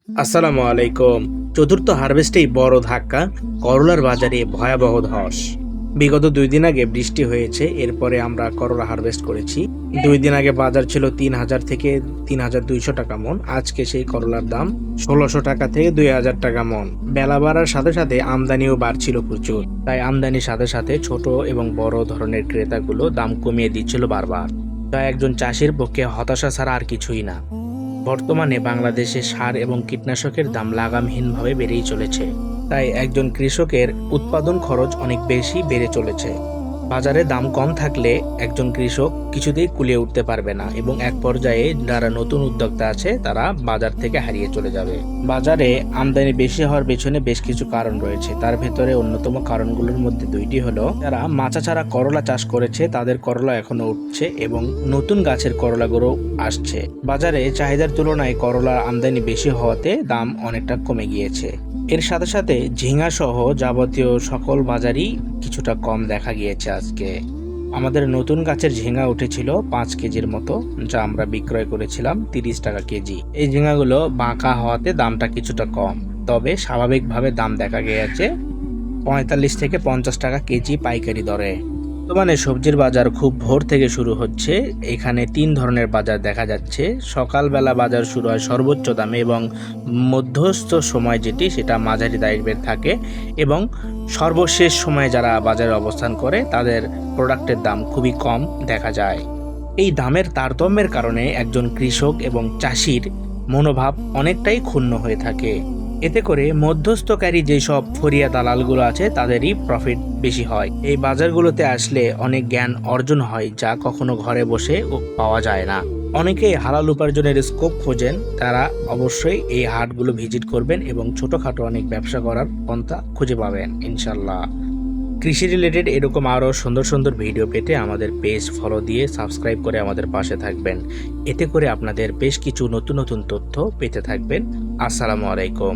আসসালামু আলাইকুম। চতুর্থ হারভেস্টেই বড় ধাক্কা, করলার বাজারে ভয়াবহ ধস। বিগত ২ দিন আগে বৃষ্টি হয়েছে, এরপরে আমরা করলা হারভেস্ট করেছি। ২ দিন আগে বাজার ছিল ৩,০০০ থেকে ৩,২০০ টাকা মন। আজকে সেই করলার দাম ১৬০০ টাকা থেকে ২,০০০ টাকা মন। বেলা বাড়ার সাথে সাথে আমদানিও বাড়ছিল প্রচুর, তাই আমদানির সাথে সাথে ছোট এবং বড় ধরনের ক্রেতাগুলো দাম কমিয়ে দিচ্ছিল বারবার। তাই একজন চাষির পক্ষে হতাশা ছাড়া আর কিছুই না। বর্তমানে বাংলাদেশে সার এবং কীটনাশকের দাম লাগামহীনভাবে বেড়েই চলেছে, তাই একজন কৃষকের উৎপাদন খরচ অনেক বেশি বেড়ে চলেছে। বাজারে দাম কম থাকলে একজন কৃষক কিছুতেই কুলিয়ে উঠতে পারবে না এবং এক পর্যায়ে যারা নতুন উদ্যোক্তা আছে তারা বাজার থেকে হারিয়ে চলে যাবে। বাজারে আমদানি বেশি হওয়ার পেছনে বেশ কিছু কারণ রয়েছে। তার ভেতরে অন্যতম কারণগুলোর মধ্যে দুইটি হলো, যারা মাচা ছাড়া করলা চাষ করেছে তাদের করলা এখনো উঠছে এবং নতুন গাছের করলাগুলো আসছে। বাজারে চাহিদার তুলনায় করলার আমদানি বেশি হওয়াতে দাম অনেকটা কমে গিয়েছে। এর সাথে সাথে ঝিঙ্গা সহ যাবতীয় সকল বাজারই কিছুটা কম দেখা গিয়েছে। আজকে আমাদের নতুন গাছের ঝিঙ্গা উঠেছিল ৫ কেজির মতো, যা আমরা বিক্রয় করেছিলাম ৩০ টাকা কেজি। এই ঝিঙ্গাগুলো বাঁকা হওয়াতে দামটা কিছুটা কম, তবে স্বাভাবিকভাবে দাম দেখা গিয়েছে ৪৫ থেকে ৫০ টাকা কেজি পাইকারি দরে। বর্তমানে সবজির বাজার খুব ভোর থেকে শুরু হচ্ছে। এখানে ৩ ধরনের বাজার দেখা যাচ্ছে। সকালবেলা বাজার শুরু হয় সর্বোচ্চ দামে এবং মধ্যস্থ সময় যেটি সেটা মাঝারি দামের থাকে এবং সর্বশেষ সময়ে যারা বাজারে অবস্থান করে তাদের প্রোডাক্টের দাম খুবই কম দেখা যায়। এই দামের তারতম্যের কারণে একজন কৃষক এবং চাষির মনোভাব অনেকটাই ক্ষুণ্ণ হয়ে থাকে। এতে করে মধ্যস্থকারী যেসব ফরিয়া দালালগুলো আছে তাদেরই প্রফিট বেশি হয়। এই বাজারগুলোতে আসলে অনেক জ্ঞান অর্জন হয়, যা কখনো ঘরে বসে পাওয়া যায় না। অনেকেই হালাল উপার্জনের স্কোপ খোঁজেন, তারা অবশ্যই এই হাটগুলো ভিজিট করবেন এবং ছোটখাটো অনেক ব্যবসা করার পন্থা খুঁজে পাবেন ইনশাল্লাহ। কৃষি রিলেটেড এরকম আরও সুন্দর সুন্দর ভিডিও পেতে আমাদের পেজ ফলো দিয়ে সাবস্ক্রাইব করে আমাদের পাশে থাকবেন। এতে করে আপনাদের বেশ কিছু নতুন নতুন তথ্য পেতে থাকবেন। আসসালামু আলাইকুম।